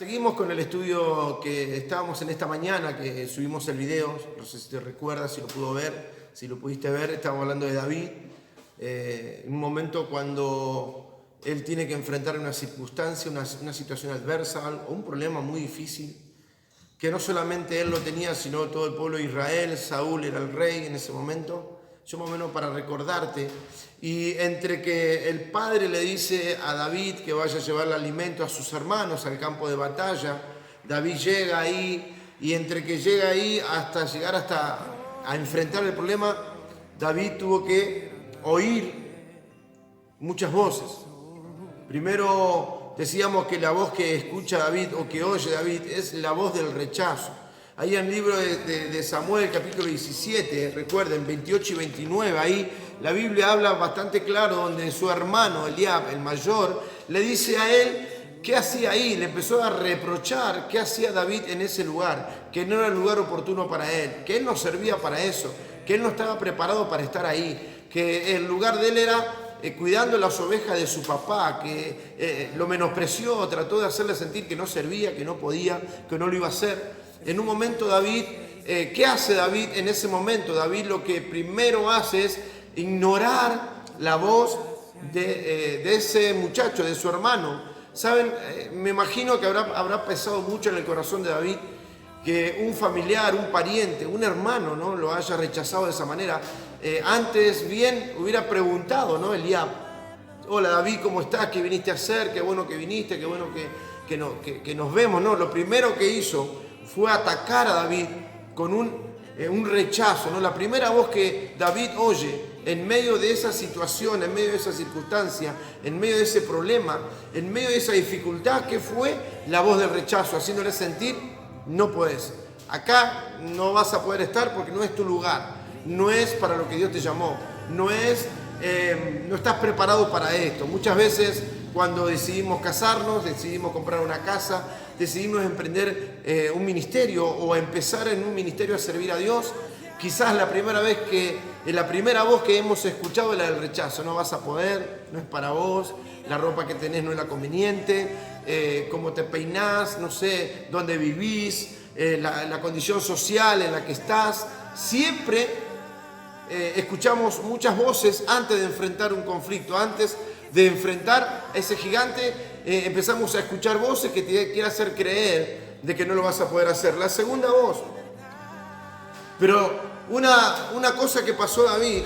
Seguimos con el estudio que estábamos en esta mañana, que subimos el video, no sé si te recuerdas, si lo pudo ver, si lo pudiste ver, estábamos hablando de David, en un momento cuando él tiene que enfrentar una circunstancia, una situación adversa, o un problema muy difícil, que no solamente él lo tenía, sino todo el pueblo de Israel. Saúl era el rey en ese momento. Yo más o menos para recordarte, y entre que el padre le dice a David que vaya a llevarle alimento a sus hermanos al campo de batalla, David llega ahí, y entre que llega ahí hasta llegar a enfrentar el problema, David tuvo que oír muchas voces. Primero decíamos que la voz que escucha David o que oye David es la voz del rechazo. Ahí en el libro de Samuel, capítulo 17, recuerden, 28 y 29, ahí la Biblia habla bastante claro, donde su hermano Eliab, el mayor, le dice a él qué hacía ahí, le empezó a reprochar qué hacía David en ese lugar, que no era el lugar oportuno para él, que él no servía para eso, que él no estaba preparado para estar ahí, que el lugar de él era cuidando las ovejas de su papá, que lo menospreció, trató de hacerle sentir que no servía, que no podía, que no lo iba a hacer. En un momento David, ¿qué hace David en ese momento? David lo que primero hace es ignorar la voz de ese muchacho, de su hermano. ¿Saben? Me imagino que habrá pesado mucho en el corazón de David que un familiar, un pariente, un hermano, ¿no?, lo haya rechazado de esa manera. Antes bien hubiera preguntado, ¿no?, Eliab: hola David, ¿cómo estás? ¿Qué viniste a hacer? Qué bueno que viniste, qué bueno que nos vemos, ¿no? Lo primero que hizo fue atacar a David con un rechazo, ¿no? La primera voz que David oye en medio de esa situación, en medio de esa circunstancia, en medio de ese problema, en medio de esa dificultad, ¿qué fue? La voz del rechazo, haciéndole sentir: no puedes, acá no vas a poder estar porque no es tu lugar, no es para lo que Dios te llamó, no estás preparado para esto. Muchas veces cuando decidimos casarnos, decidimos comprar una casa, decidimos emprender un ministerio o empezar en un ministerio a servir a Dios, quizás la primera voz que hemos escuchado es la del rechazo: no vas a poder, no es para vos, la ropa que tenés no es la conveniente, cómo te peinás, no sé, dónde vivís, la condición social en la que estás. Siempre escuchamos muchas voces antes de enfrentar un conflicto, antes de enfrentar a ese gigante. Empezamos a escuchar voces que te quieren hacer creer de que no lo vas a poder hacer. La segunda voz. Pero una cosa que pasó a David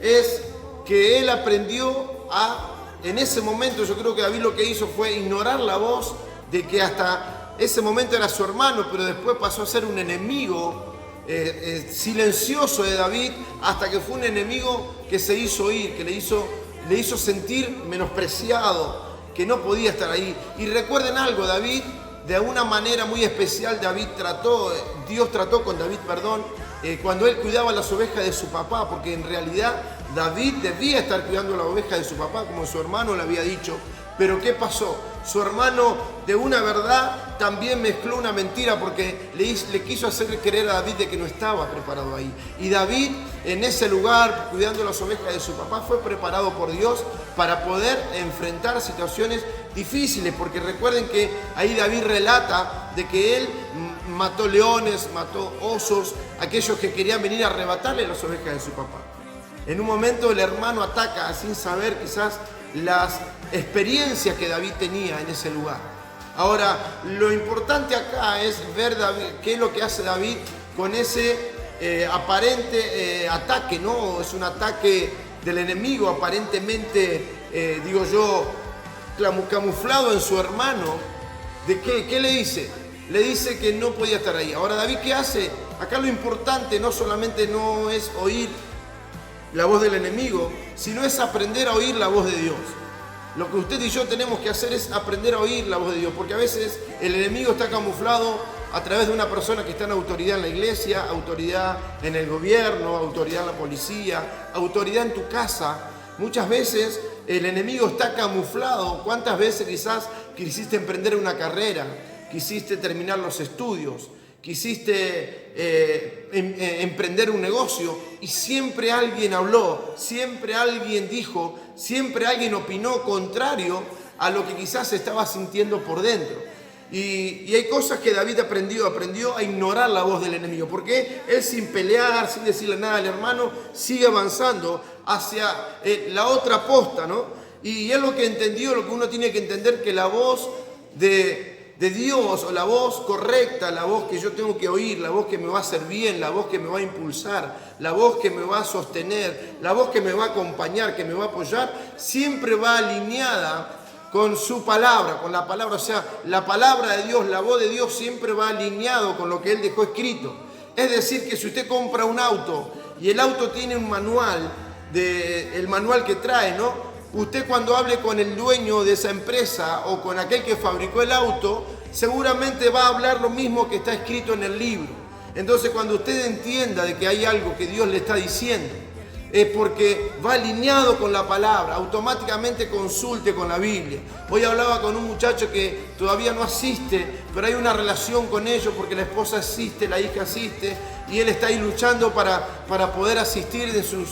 es que él aprendió en ese momento, yo creo que David lo que hizo fue ignorar la voz de que hasta ese momento era su hermano, pero después pasó a ser un enemigo silencioso de David, hasta que fue un enemigo que se hizo oír, que le hizo sentir menospreciado, que no podía estar ahí. Y recuerden algo, David, de una manera muy especial, Dios trató con David, cuando él cuidaba las ovejas de su papá, porque en realidad David debía estar cuidando las ovejas de su papá, como su hermano le había dicho. Pero ¿qué pasó? Su hermano, de una verdad, también mezcló una mentira, porque le quiso hacer creer a David de que no estaba preparado ahí. Y David, en ese lugar, cuidando las ovejas de su papá, fue preparado por Dios para poder enfrentar situaciones difíciles, porque recuerden que ahí David relata de que él mató leones, mató osos, aquellos que querían venir a arrebatarle las ovejas de su papá. En un momento el hermano ataca sin saber quizás las experiencias que David tenía en ese lugar. Ahora, lo importante acá es ver qué es lo que hace David con ese aparente ataque, ¿no? Es un ataque del enemigo, aparentemente, camuflado en su hermano. ¿De qué? ¿Qué le dice? Le dice que no podía estar ahí. Ahora, David, ¿qué hace? Acá lo importante no solamente no es oír la voz del enemigo, sino es aprender a oír la voz de Dios. Lo que usted y yo tenemos que hacer es aprender a oír la voz de Dios, porque a veces el enemigo está camuflado a través de una persona que está en autoridad en la iglesia, autoridad en el gobierno, autoridad en la policía, autoridad en tu casa. Muchas veces el enemigo está camuflado. ¿Cuántas veces quizás quisiste emprender una carrera, quisiste terminar los estudios, quisiste emprender un negocio, y siempre alguien habló, siempre alguien dijo, siempre alguien opinó contrario a lo que quizás estabas sintiendo por dentro? Y hay cosas que David aprendió a ignorar la voz del enemigo, porque él sin pelear, sin decirle nada al hermano, sigue avanzando hacia la otra posta, ¿no? Y es lo que entendió, lo que uno tiene que entender, que la voz de Dios, o la voz correcta, la voz que yo tengo que oír, la voz que me va a hacer bien, la voz que me va a impulsar, la voz que me va a sostener, la voz que me va a acompañar, que me va a apoyar, siempre va alineada con su palabra, con la palabra. O sea, la palabra de Dios, la voz de Dios siempre va alineado con lo que Él dejó escrito. Es decir, que si usted compra un auto y el auto tiene un manual, el manual que trae, ¿no? Usted cuando hable con el dueño de esa empresa o con aquel que fabricó el auto, seguramente va a hablar lo mismo que está escrito en el libro. Entonces, cuando usted entienda de que hay algo que Dios le está diciendo, es porque va alineado con la palabra, automáticamente consulte con la Biblia. Hoy hablaba con un muchacho que todavía no asiste, pero hay una relación con ellos porque la esposa asiste, la hija asiste, y él está ahí luchando para poder asistir de sus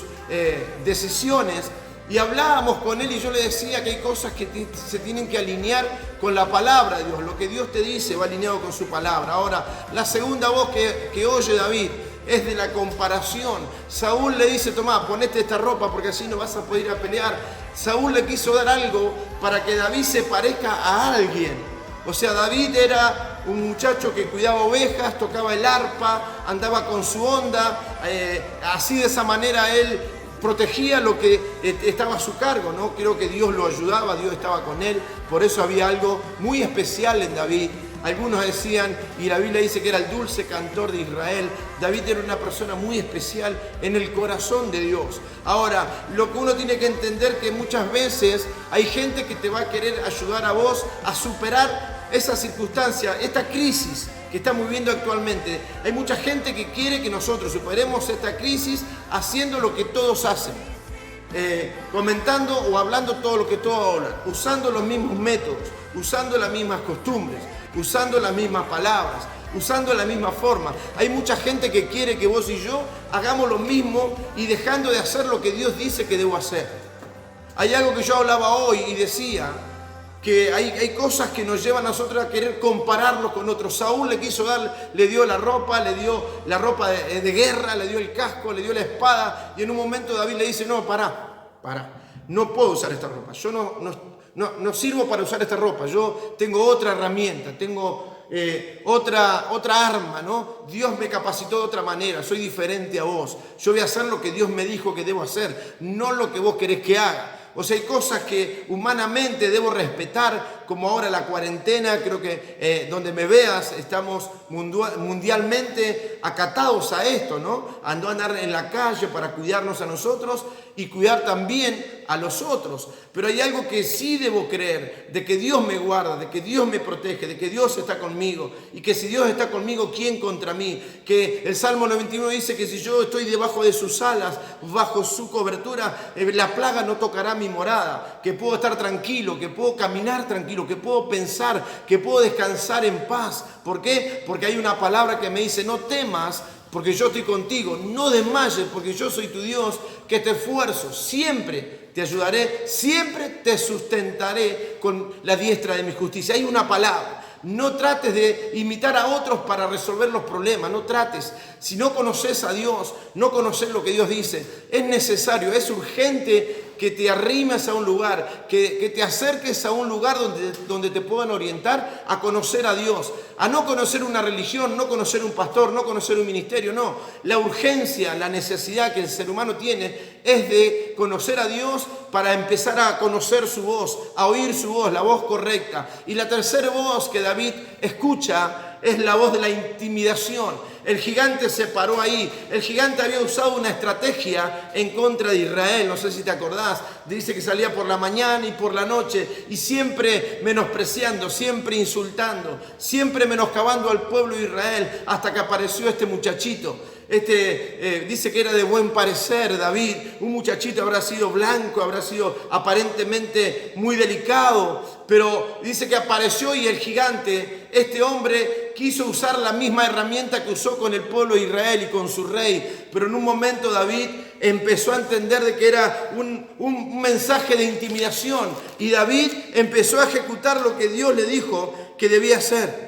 decisiones. Y hablábamos con él y yo le decía que hay cosas que se tienen que alinear con la palabra de Dios. Lo que Dios te dice va alineado con su palabra. Ahora, la segunda voz que oye David es de la comparación. Saúl le dice: tomá, ponete esta ropa porque así no vas a poder ir a pelear. Saúl le quiso dar algo para que David se parezca a alguien. O sea, David era un muchacho que cuidaba ovejas, tocaba el arpa, andaba con su onda, así de esa manera él protegía lo que estaba a su cargo, ¿no? Creo que Dios lo ayudaba, Dios estaba con él, por eso había algo muy especial en David. Algunos decían, y la Biblia dice que era el dulce cantor de Israel. David era una persona muy especial en el corazón de Dios. Ahora, lo que uno tiene que entender, que muchas veces hay gente que te va a querer ayudar a vos a superar esa circunstancia, esta crisis que estamos viviendo actualmente. Hay mucha gente que quiere que nosotros superemos esta crisis haciendo lo que todos hacen, comentando o hablando todo lo que todos hablan, usando los mismos métodos, usando las mismas costumbres, usando las mismas palabras, usando la misma forma. Hay mucha gente que quiere que vos y yo hagamos lo mismo y dejando de hacer lo que Dios dice que debo hacer. Hay algo que yo hablaba hoy y decía que hay cosas que nos llevan a nosotros a querer compararnos con otros. Saúl le dio la ropa de guerra, le dio el casco, le dio la espada, y en un momento David le dice: no, pará, no puedo usar esta ropa, yo no sirvo para usar esta ropa, yo tengo otra herramienta, tengo otra arma, ¿no? Dios me capacitó de otra manera, soy diferente a vos, yo voy a hacer lo que Dios me dijo que debo hacer, no lo que vos querés que haga. O sea, hay cosas que humanamente debo respetar, como ahora la cuarentena. Creo que donde me veas estamos mundialmente acatados a esto, ¿no? A no andar en la calle para cuidarnos a nosotros y cuidar también a los otros. Pero hay algo que sí debo creer, de que Dios me guarda, de que Dios me protege, de que Dios está conmigo, y que si Dios está conmigo, ¿quién contra mí? Que el Salmo 91 dice que si yo estoy debajo de sus alas, bajo su cobertura, la plaga no tocará mi morada, que puedo estar tranquilo, que puedo caminar tranquilo, que puedo pensar, que puedo descansar en paz. ¿Por qué? Porque hay una palabra que me dice: no temas, porque yo estoy contigo, no desmayes, porque yo soy tu Dios, que te esfuerzo, siempre te ayudaré, siempre te sustentaré con la diestra de mi justicia. Hay una palabra. No trates de imitar a otros para resolver los problemas, no trates. Si no conoces a Dios, no conoces lo que Dios dice, es necesario, es urgente que te arrimes a un lugar, que te acerques a un lugar donde te puedan orientar a conocer a Dios, a no conocer una religión, no conocer un pastor, no conocer un ministerio, no. La urgencia, la necesidad que el ser humano tiene es de conocer a Dios para empezar a conocer su voz, a oír su voz, la voz correcta. Y la tercera voz que David escucha es la voz de la intimidación. El gigante se paró ahí. El gigante había usado una estrategia en contra de Israel. No sé si te acordás. Dice que salía por la mañana y por la noche y siempre menospreciando, siempre insultando, siempre menoscabando al pueblo de Israel, hasta que apareció este muchachito. Dice que era de buen parecer David, un muchachito, habrá sido blanco, habrá sido aparentemente muy delicado, pero dice que apareció y el gigante, este hombre, quiso usar la misma herramienta que usó con el pueblo de Israel y con su rey, pero en un momento David empezó a entender de que era un mensaje de intimidación, y David empezó a ejecutar lo que Dios le dijo, que debía hacer.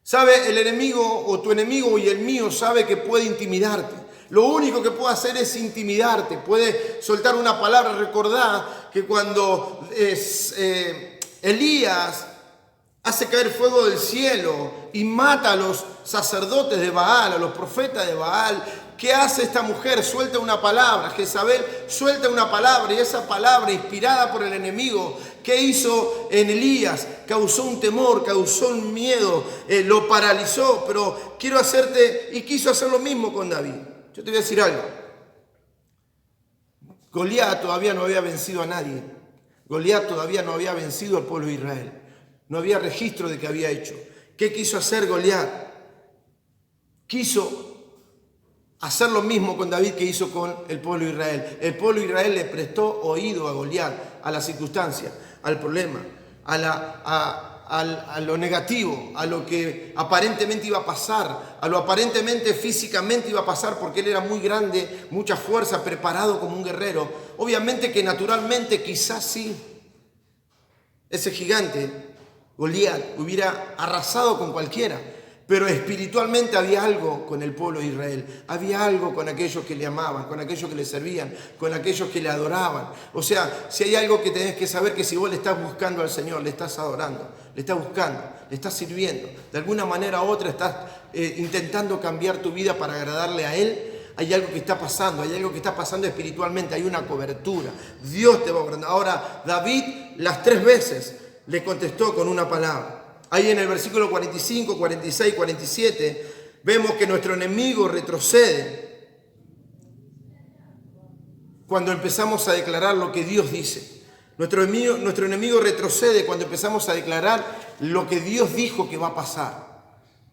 ¿Sabe? El enemigo o tu enemigo y el mío sabe que puede intimidarte. Lo único que puede hacer es intimidarte. Puede soltar una palabra. Recordá que cuando Elías hace caer fuego del cielo y mata a los sacerdotes de Baal, a los profetas de Baal, ¿qué hace esta mujer? Suelta una palabra. Jezabel suelta una palabra, y esa palabra inspirada por el enemigo, ¿qué hizo en Elías? Causó un temor, causó un miedo, lo paralizó. Pero quiero hacerte, y quiso hacer lo mismo con David. Yo te voy a decir algo. Goliat todavía no había vencido a nadie. Goliat todavía no había vencido al pueblo de Israel. No había registro de que había hecho. ¿Qué quiso hacer Goliat? Quiso hacer lo mismo con David que hizo con el pueblo de Israel. El pueblo de Israel le prestó oído a Goliat, a la circunstancia, al problema, a lo negativo, a lo que aparentemente iba a pasar, a lo aparentemente físicamente iba a pasar, porque él era muy grande, mucha fuerza, preparado como un guerrero. Obviamente que naturalmente quizás sí, ese gigante, Goliat, hubiera arrasado con cualquiera. Pero espiritualmente había algo con el pueblo de Israel, había algo con aquellos que le amaban, con aquellos que le servían, con aquellos que le adoraban. O sea, si hay algo que tenés que saber, que si vos le estás buscando al Señor, le estás adorando, le estás buscando, le estás sirviendo, de alguna manera u otra estás intentando cambiar tu vida para agradarle a Él, hay algo que está pasando, hay algo que está pasando espiritualmente, hay una cobertura. Dios te va a... Ahora, David las 3 veces le contestó con una palabra. Ahí en el versículo 45, 46, 47, vemos que nuestro enemigo retrocede cuando empezamos a declarar lo que Dios dice. Nuestro enemigo retrocede cuando empezamos a declarar lo que Dios dijo que va a pasar.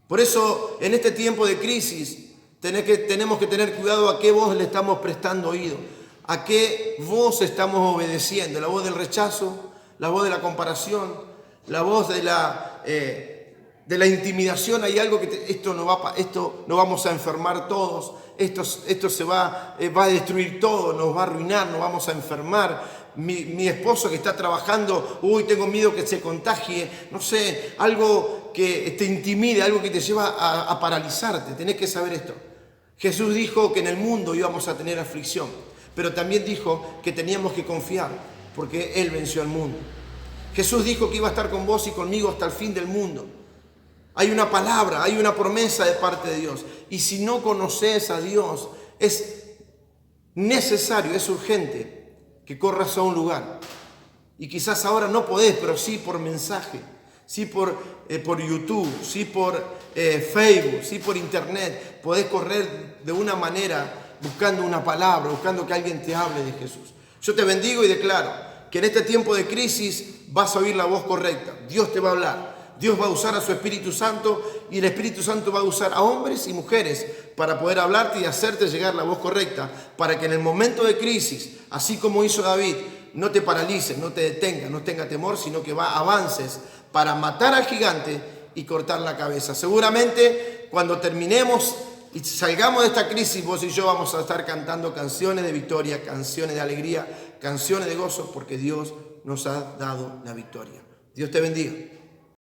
Por eso, en este tiempo de crisis, tenemos que tener cuidado a qué voz le estamos prestando oído, a qué voz estamos obedeciendo. La voz del rechazo, la voz de la comparación, la voz de la intimidación. Hay algo que esto no vamos a enfermar todos, esto se va a destruir todo, nos va a arruinar, nos vamos a enfermar. Mi esposo que está trabajando, tengo miedo que se contagie, no sé, algo que te intimide, algo que te lleva a paralizarte. Tenés que saber esto. Jesús dijo que en el mundo íbamos a tener aflicción, pero también dijo que teníamos que confiar, porque Él venció al mundo. Jesús dijo que iba a estar con vos y conmigo hasta el fin del mundo. Hay una palabra, hay una promesa de parte de Dios. Y si no conoces a Dios, es necesario, es urgente que corras a un lugar. Y quizás ahora no podés, pero sí por mensaje, sí por YouTube, sí por Facebook, sí por internet. Podés correr de una manera buscando una palabra, buscando que alguien te hable de Jesús. Yo te bendigo y declaro que en este tiempo de crisis vas a oír la voz correcta. Dios te va a hablar. Dios va a usar a su Espíritu Santo, y el Espíritu Santo va a usar a hombres y mujeres para poder hablarte y hacerte llegar la voz correcta, para que en el momento de crisis, así como hizo David, no te paralices, no te detengas, no tengas temor, sino que avances para matar al gigante y cortar la cabeza. Seguramente cuando terminemos y salgamos de esta crisis, vos y yo vamos a estar cantando canciones de victoria, canciones de alegría, canciones de gozo, porque Dios nos ha dado la victoria. Dios te bendiga.